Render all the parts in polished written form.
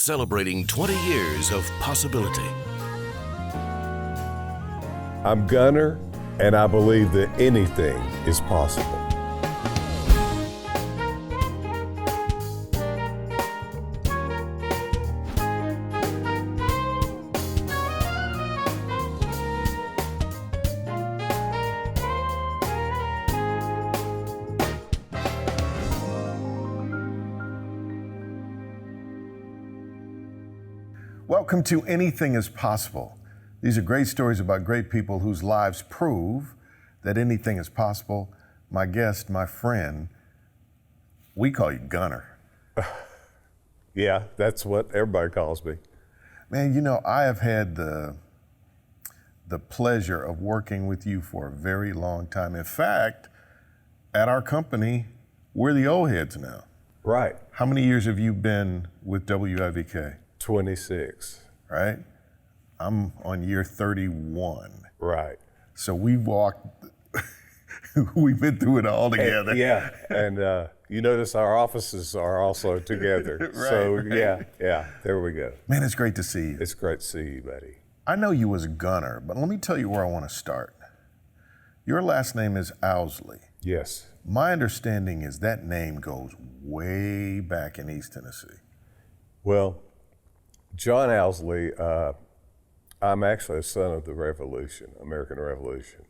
celebrating 20 years of possibility. I'm Gunner, and I believe that anything is possible. Welcome to Anything is Possible. These are great stories about great people whose lives prove that anything is possible. My guest, my friend, we call you Gunner. Yeah, that's what everybody calls me. Man, you know, I have had the pleasure of working with you for a very long time. In fact, at our company, we're the old heads now. Right. How many years have you been with WIVK? 26. Right? I'm on year 31. Right. So we've been through it all together. Yeah, and you notice our offices are also together. Right, so right. yeah, there we go. Man, it's great to see you. It's great to see you, buddy. I know you as Gunner, but let me tell you where I want to start. Your last name is Ousley. Yes. My understanding is that name goes way back in East Tennessee. Well, John Ousley, I'm actually a son of the Revolution, American Revolution.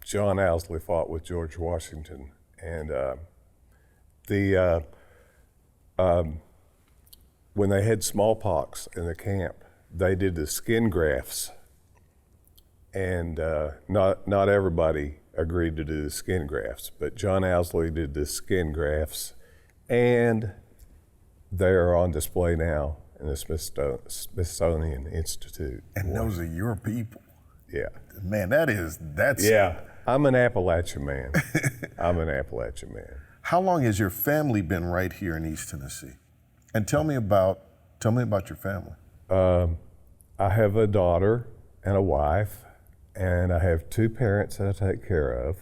John Ousley fought with George Washington, and when they had smallpox in the camp, they did the skin grafts, and not everybody agreed to do the skin grafts, but John Ousley did the skin grafts, and they're on display now in the Smithsonian Institute. And those are your people. Yeah. Man, that's. Yeah, I'm an Appalachian man. I'm an Appalachian man. How long has your family been right here in East Tennessee? And tell me about your family. I have a daughter and a wife, and I have two parents that I take care of.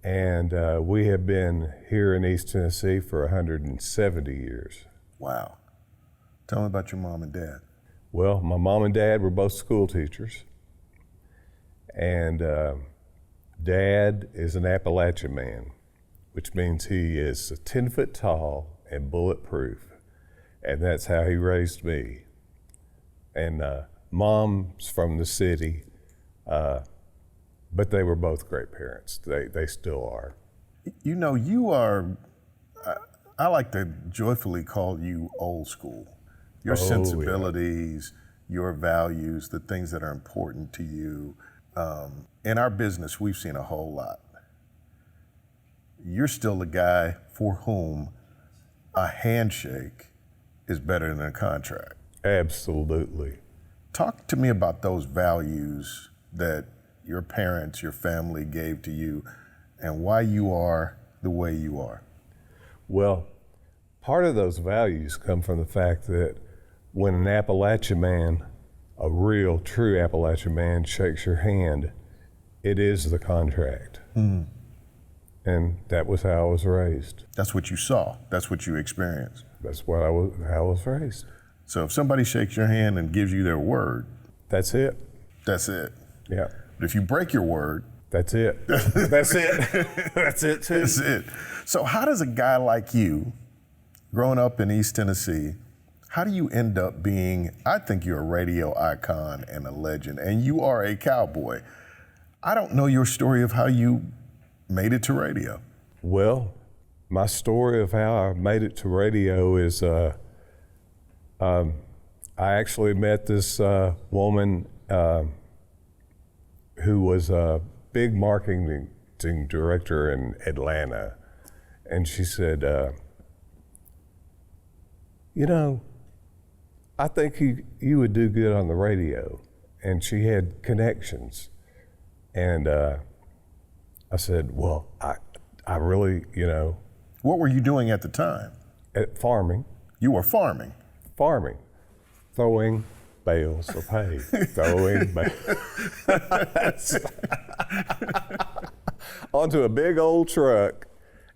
And we have been here in East Tennessee for 170 years. Wow. Tell me about your mom and dad. Well, my mom and dad were both school teachers. And Dad is an Appalachian man, which means he is 10 foot tall and bulletproof. And that's how he raised me. And Mom's from the city, but they were both great parents. They still are. You know, you are, I like to joyfully call you old school. Your sensibilities, your values, the things that are important to you. In our business, we've seen a whole lot. You're still the guy for whom a handshake is better than a contract. Absolutely. Talk to me about those values that your parents, your family gave to you, and why you are the way you are. Well, part of those values come from the fact that when an Appalachian man, a real, true Appalachian man, shakes your hand, it is the contract. Mm. And that was how I was raised. That's what you saw. That's what you experienced. That's how I was raised. So if somebody shakes your hand and gives you their word, that's it. That's it. Yeah. But if you break your word, that's it. That's it. That's it too. That's it. So how does a guy like you, growing up in East Tennessee, how do you end up being, I think you're a radio icon and a legend, and you are a cowboy. I don't know your story of how you made it to radio. Well, my story of how I made it to radio is I actually met this woman who was a big marketing director in Atlanta. And she said, you know, I think you would do good on the radio. And she had connections. And I said, well, I really, you know. What were you doing at the time? Farming. You were farming? Farming. Throwing bales of hay. Throwing bales. Onto a big old truck,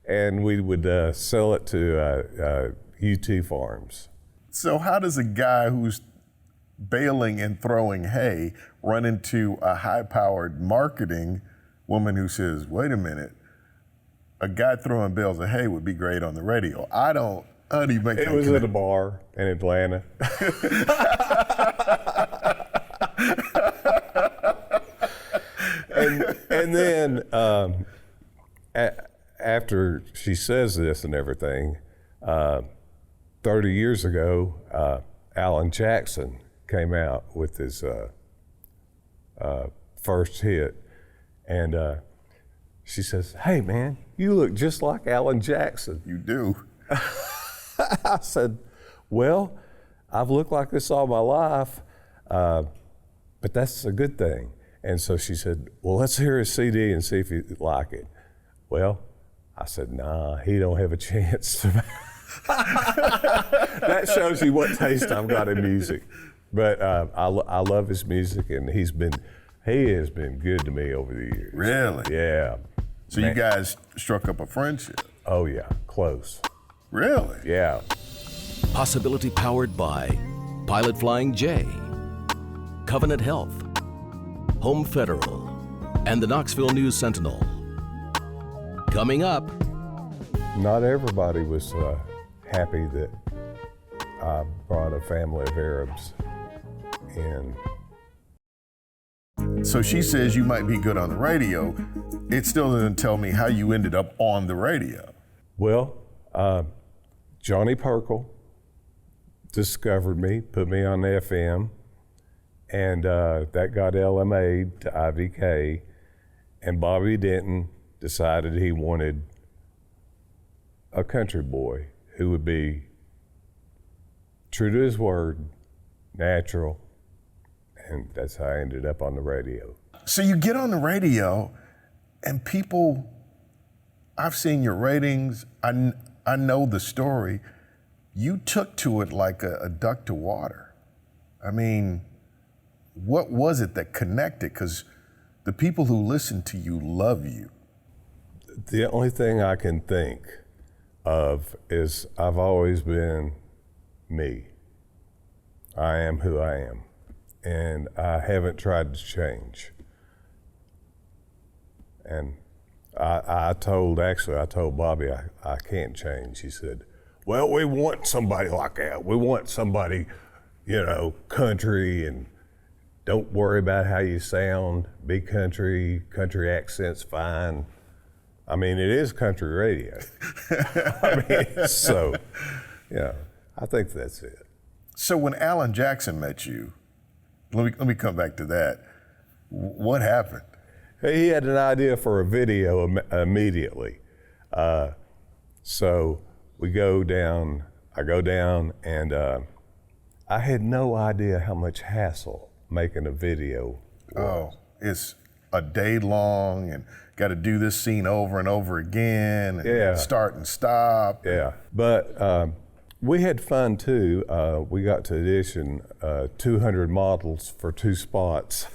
and we would sell it to UT farms. So how does a guy who's baling and throwing hay run into a high-powered marketing woman who says, wait a minute, a guy throwing bales of hay would be great on the radio? How do you make that It was connection? at a bar in Atlanta. and then after she says this and everything, 30 years ago, Alan Jackson came out with his first hit, and she says, "Hey man, you look just like Alan Jackson." You do. I said, "Well, I've looked like this all my life, but that's a good thing." And so she said, "Well, let's hear his CD and see if you like it." Well, I said, "Nah, he don't have a chance to." That shows you what taste I've got in music. But I love his music, and he has been good to me over the years. Really? Yeah. So you guys struck up a friendship? Oh yeah, close. Really? Yeah. Possibility powered by Pilot Flying J, Covenant Health, Home Federal, and the Knoxville News Sentinel. Coming up, Not everybody was happy that I brought a family of Arabs in. So she says you might be good on the radio. It still doesn't tell me how you ended up on the radio. Well, Johnny Perkle discovered me, put me on the FM, and that got LMA'd to IVK, and Bobby Denton decided he wanted a country boy who would be true to his word, natural, and that's how I ended up on the radio. So you get on the radio, and people, I've seen your ratings, I know the story. You took to it like a duck to water. I mean, what was it that connected? Because the people who listen to you love you. The only thing I can think of is I've always been me. I am who I am, and I haven't tried to change. And I told Bobby I can't change. He said, "Well, we want somebody like that. We want somebody, country, and don't worry about how you sound. Be country accent's fine." I mean, it is country radio. So, I think that's it. So when Alan Jackson met you, let me come back to that. What happened? He had an idea for a video immediately. So I go down, and I had no idea how much hassle making a video was. Oh, it's a day long and got to do this scene over and over again, and start and stop. Yeah, but we had fun too. We got to audition 200 models for 2 spots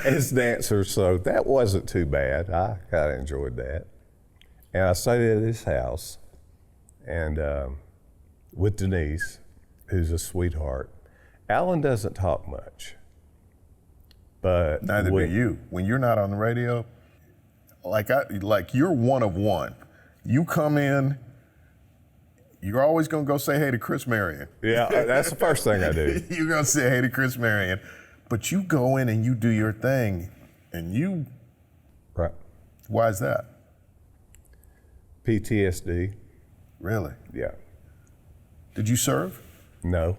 as dancers, so that wasn't too bad. I kind of enjoyed that. And I stayed at his house, and with Denise, who's a sweetheart. Alan doesn't talk much, but neither do you. When you're not on the radio, like you're one of one. You come in, you're always gonna go say hey to Chris Marion. Yeah, that's the first thing I do. You're gonna say hey to Chris Marion, but you go in and you do your thing, and you. Right. Why is that? PTSD. Really? Yeah. Did you serve? No,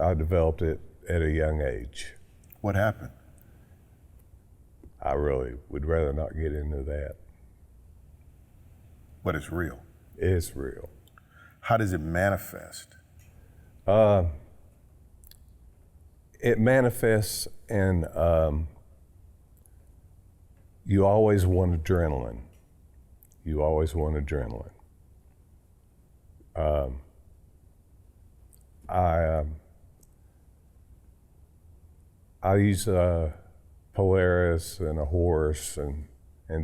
I developed it at a young age. What happened? I really would rather not get into that. But it's real. It's real. How does it manifest? It manifests in you always want adrenaline. You always want adrenaline. I use Polaris and a horse and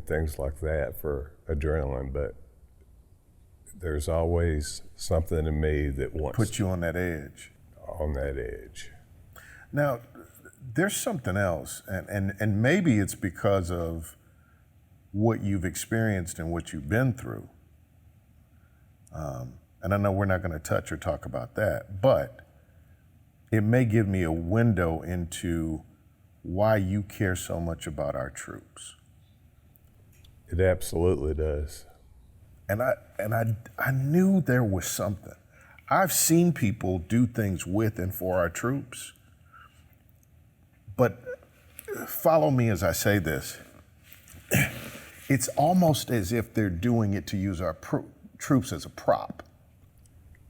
things like that for adrenaline, but there's always something in me that wants Put you on that edge. on that edge. Now, there's something else, and maybe it's because of what you've experienced and what you've been through. And I know we're not going to touch or talk about that, but it may give me a window into why you care so much about our troops. It absolutely does. And I knew there was something. I've seen people do things with and for our troops, but follow me as I say this. It's almost as if they're doing it to use our troops as a prop.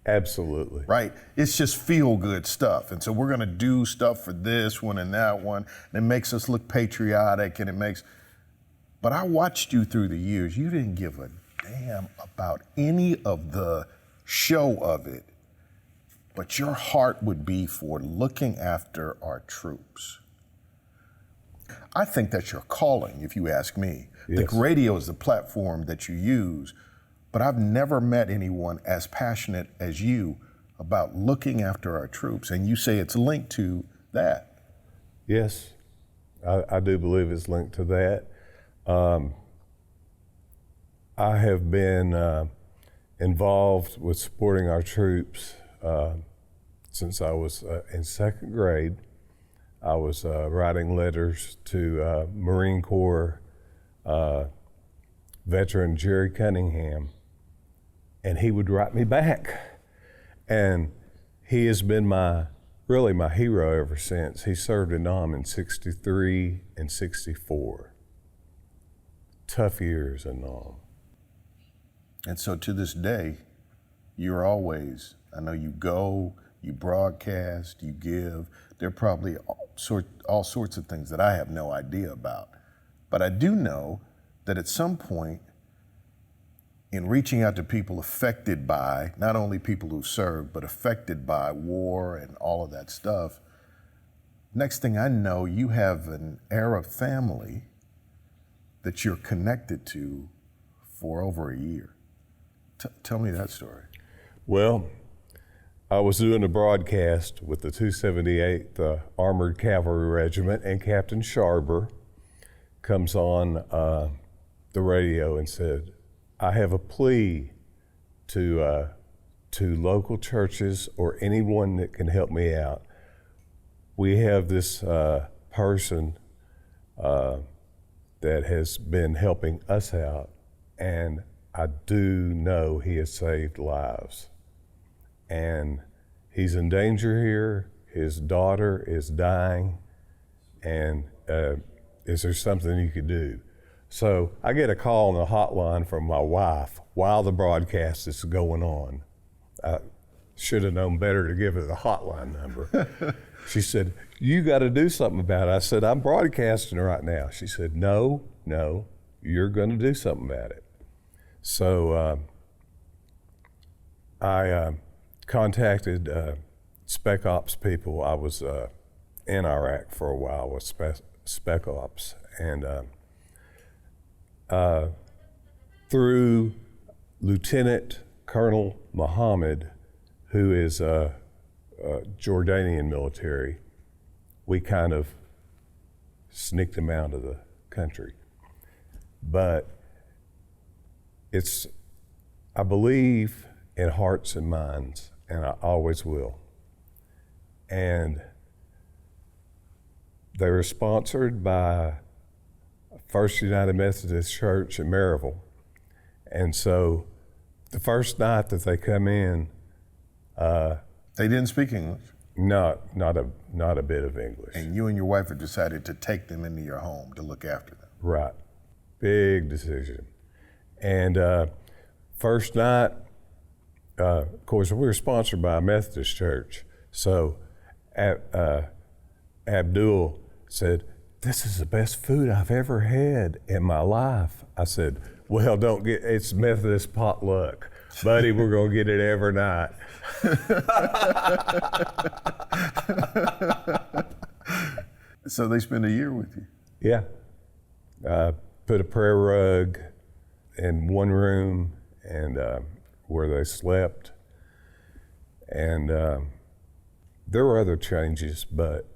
Absolutely. Right? It's just feel-good stuff. And so we're going to do stuff for this one and that one, and it makes us look patriotic, and it makes... But I watched you through the years. You didn't give a damn about any of the show of it, but your heart would be for looking after our troops. I think that's your calling, if you ask me. Yes. I think radio is the platform that you use, but I've never met anyone as passionate as you about looking after our troops, and you say it's linked to that. Yes, I do believe it's linked to that. I have been involved with supporting our troops since I was in second grade. I was writing letters to Marine Corps veteran Jerry Cunningham, and he would write me back. And he has been really my hero ever since. He served in Nam in 63 and 64. Tough years in Nam. And so to this day, you're always, I know you go, you broadcast, you give. There are probably all sorts of things that I have no idea about. But I do know that at some point, in reaching out to people affected by, not only people who served, but affected by war and all of that stuff, next thing I know, you have an Arab family that you're connected to for over a year. Tell me that story. Well, I was doing a broadcast with the 278th Armored Cavalry Regiment, and Captain Sharber comes on the radio and said, I have a plea to local churches or anyone that can help me out. We have this person that has been helping us out, and I do know he has saved lives. And he's in danger here, his daughter is dying, and is there something you could do? So I get a call on the hotline from my wife while the broadcast is going on. I should have known better to give her the hotline number. She said, you got to do something about it. I said, I'm broadcasting right now. She said, no, you're going to do something about it. So I contacted Spec Ops people. I was in Iraq for a while with Spec Ops, and through Lieutenant Colonel Muhammad, who is Jordanian military, we kind of sneaked him out of the country. But I believe in hearts and minds, and I always will. And they were sponsored by First United Methodist Church in Maryville. And so the first night that they come in, they didn't speak English? Not a bit of English. And you and your wife have decided to take them into your home to look after them. Right. Big decision. And first night, of course, we were sponsored by a Methodist church. So Abdul said, this is the best food I've ever had in my life. I said, well, it's Methodist potluck. Buddy, we're going to get it every night. So they spend a year with you? Yeah. Put a prayer rug in one room, and where they slept. And there were other changes, but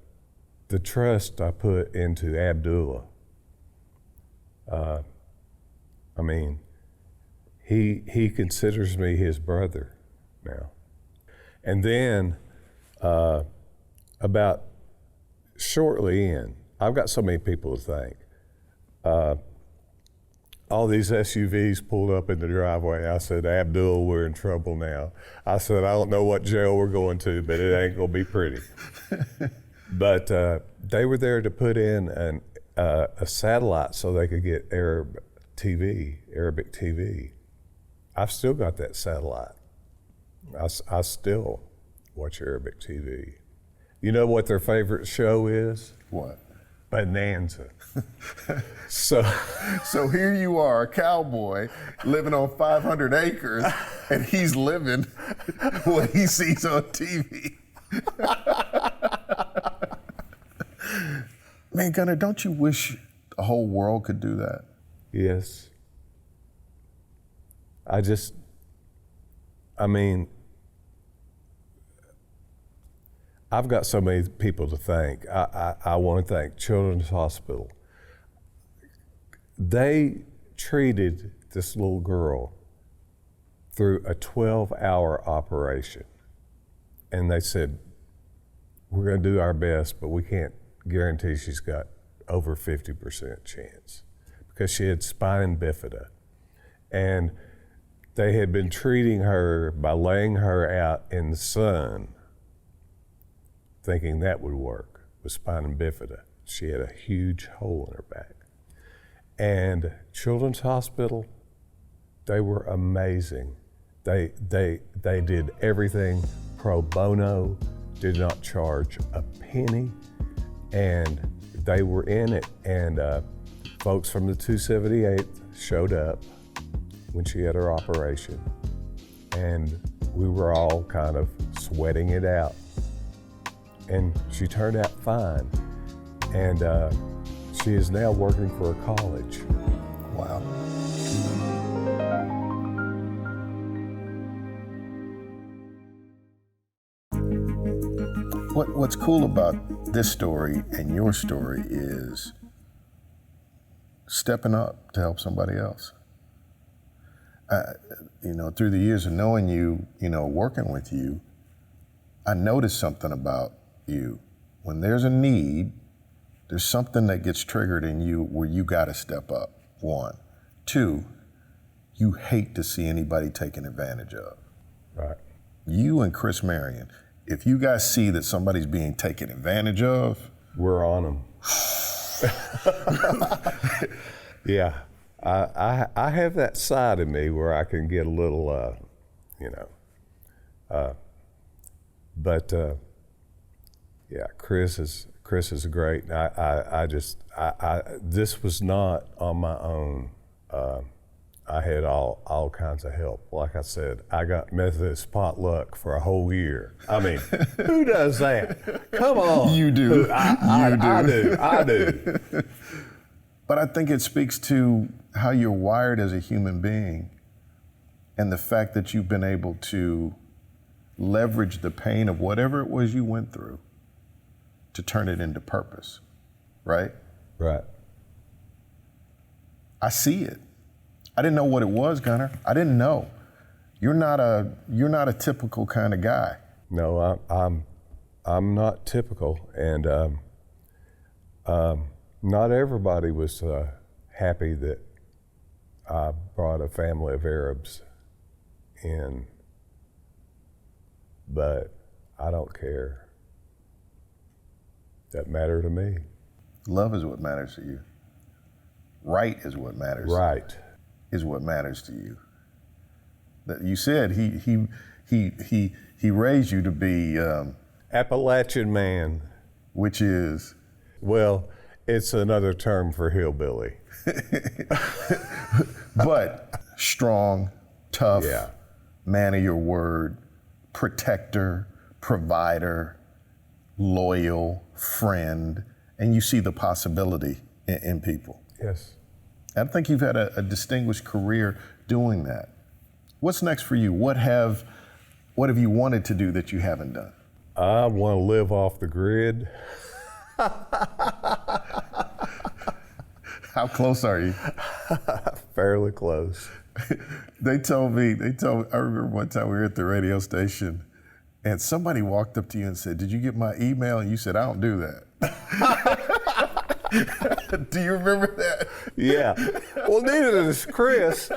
the trust I put into Abdullah, I mean, he considers me his brother now. And then about shortly in, I've got so many people to thank. All these SUVs pulled up in the driveway. I said, Abdul, we're in trouble now. I said, I don't know what jail we're going to, but it ain't gonna be pretty. But they were there to put in a satellite so they could get Arabic TV. I've still got that satellite. I still watch Arabic TV. You know what their favorite show is? What? Bonanza. So here you are, a cowboy living on 500 acres, and he's living what he sees on TV. Man, Gunner, don't you wish the whole world could do that? Yes. I mean, I've got so many people to thank. I want to thank Children's Hospital. They treated this little girl through a 12-hour operation. And they said, we're going to do our best, but we can't guarantee she's got over 50% chance because she had spina bifida. And they had been treating her by laying her out in the sun, thinking that would work with spina bifida. She had a huge hole in her back. And Children's Hospital, they were amazing. They did everything pro bono, did not charge a penny, and they were in it. And folks from the 278th showed up when she had her operation, and we were all kind of sweating it out. And she turned out fine. And she is now working for a college. Wow. What's cool about this story and your story is stepping up to help somebody else. Through the years of knowing you, working with you, I noticed something about you. When there's a need, there's something that gets triggered in you where you gotta step up, 1. 2, you hate to see anybody taken advantage of. Right. You and Chris Marion, if you guys see that somebody's being taken advantage of, we're on them. Yeah, I have that side of me where I can get a little, but yeah, Chris is great. This was not on my own. I had all kinds of help. Like I said, I got Methodist potluck for a whole year. I mean, who does that? Come on. You do. I do. But I think it speaks to how you're wired as a human being and the fact that you've been able to leverage the pain of whatever it was you went through to turn it into purpose, right? Right. I see it. I didn't know what it was, Gunner. I didn't know. You're not a typical kind of guy. No, I'm not typical, and not everybody was happy that I brought a family of Arabs in, but I don't care. That matter to me. Love is what matters to you. Right is what matters. Right is what matters to you. That you said he raised you to be Appalachian man, which is, well, it's another term for hillbilly. But strong, tough, yeah. Man of your word, protector, provider, loyal, friend, and you see the possibility in people. Yes. I think you've had a distinguished career doing that. What's next for you? What have you wanted to do that you haven't done? I want to live off the grid. How close are you? Fairly close. They told me, I remember one time we were at the radio station and somebody walked up to you and said, "Did you get my email?" And you said, "I don't do that." Do you remember that? Yeah. Well, neither does Chris.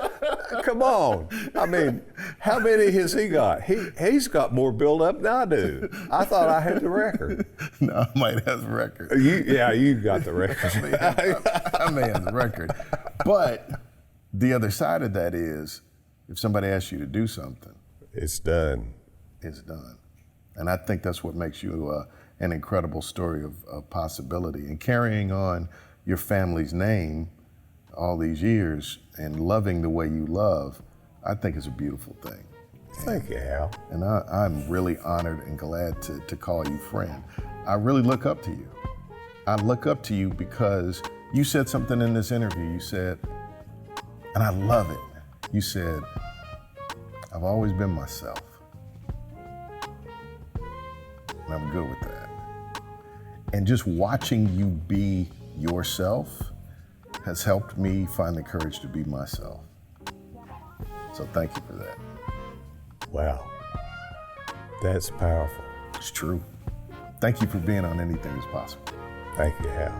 Come on. I mean, how many has he got? He's got more build-up than I do. I thought I had the record. No, I might have the record. You got the record. I may have the record. But the other side of that is, if somebody asks you to do something, It's done. it's done. And I think that's what makes you an incredible story of possibility. And carrying on your family's name all these years and loving the way you love, I think is a beautiful thing. Thank you, Hal. And I'm really honored and glad to call you friend. I really look up to you. I look up to you because you said something in this interview. You said, and I love it, you said, "I've always been myself." And I'm good with that. And just watching you be yourself has helped me find the courage to be myself. So thank you for that. Wow. That's powerful. It's true. Thank you for being on Anything Is Possible. Thank you, Hal.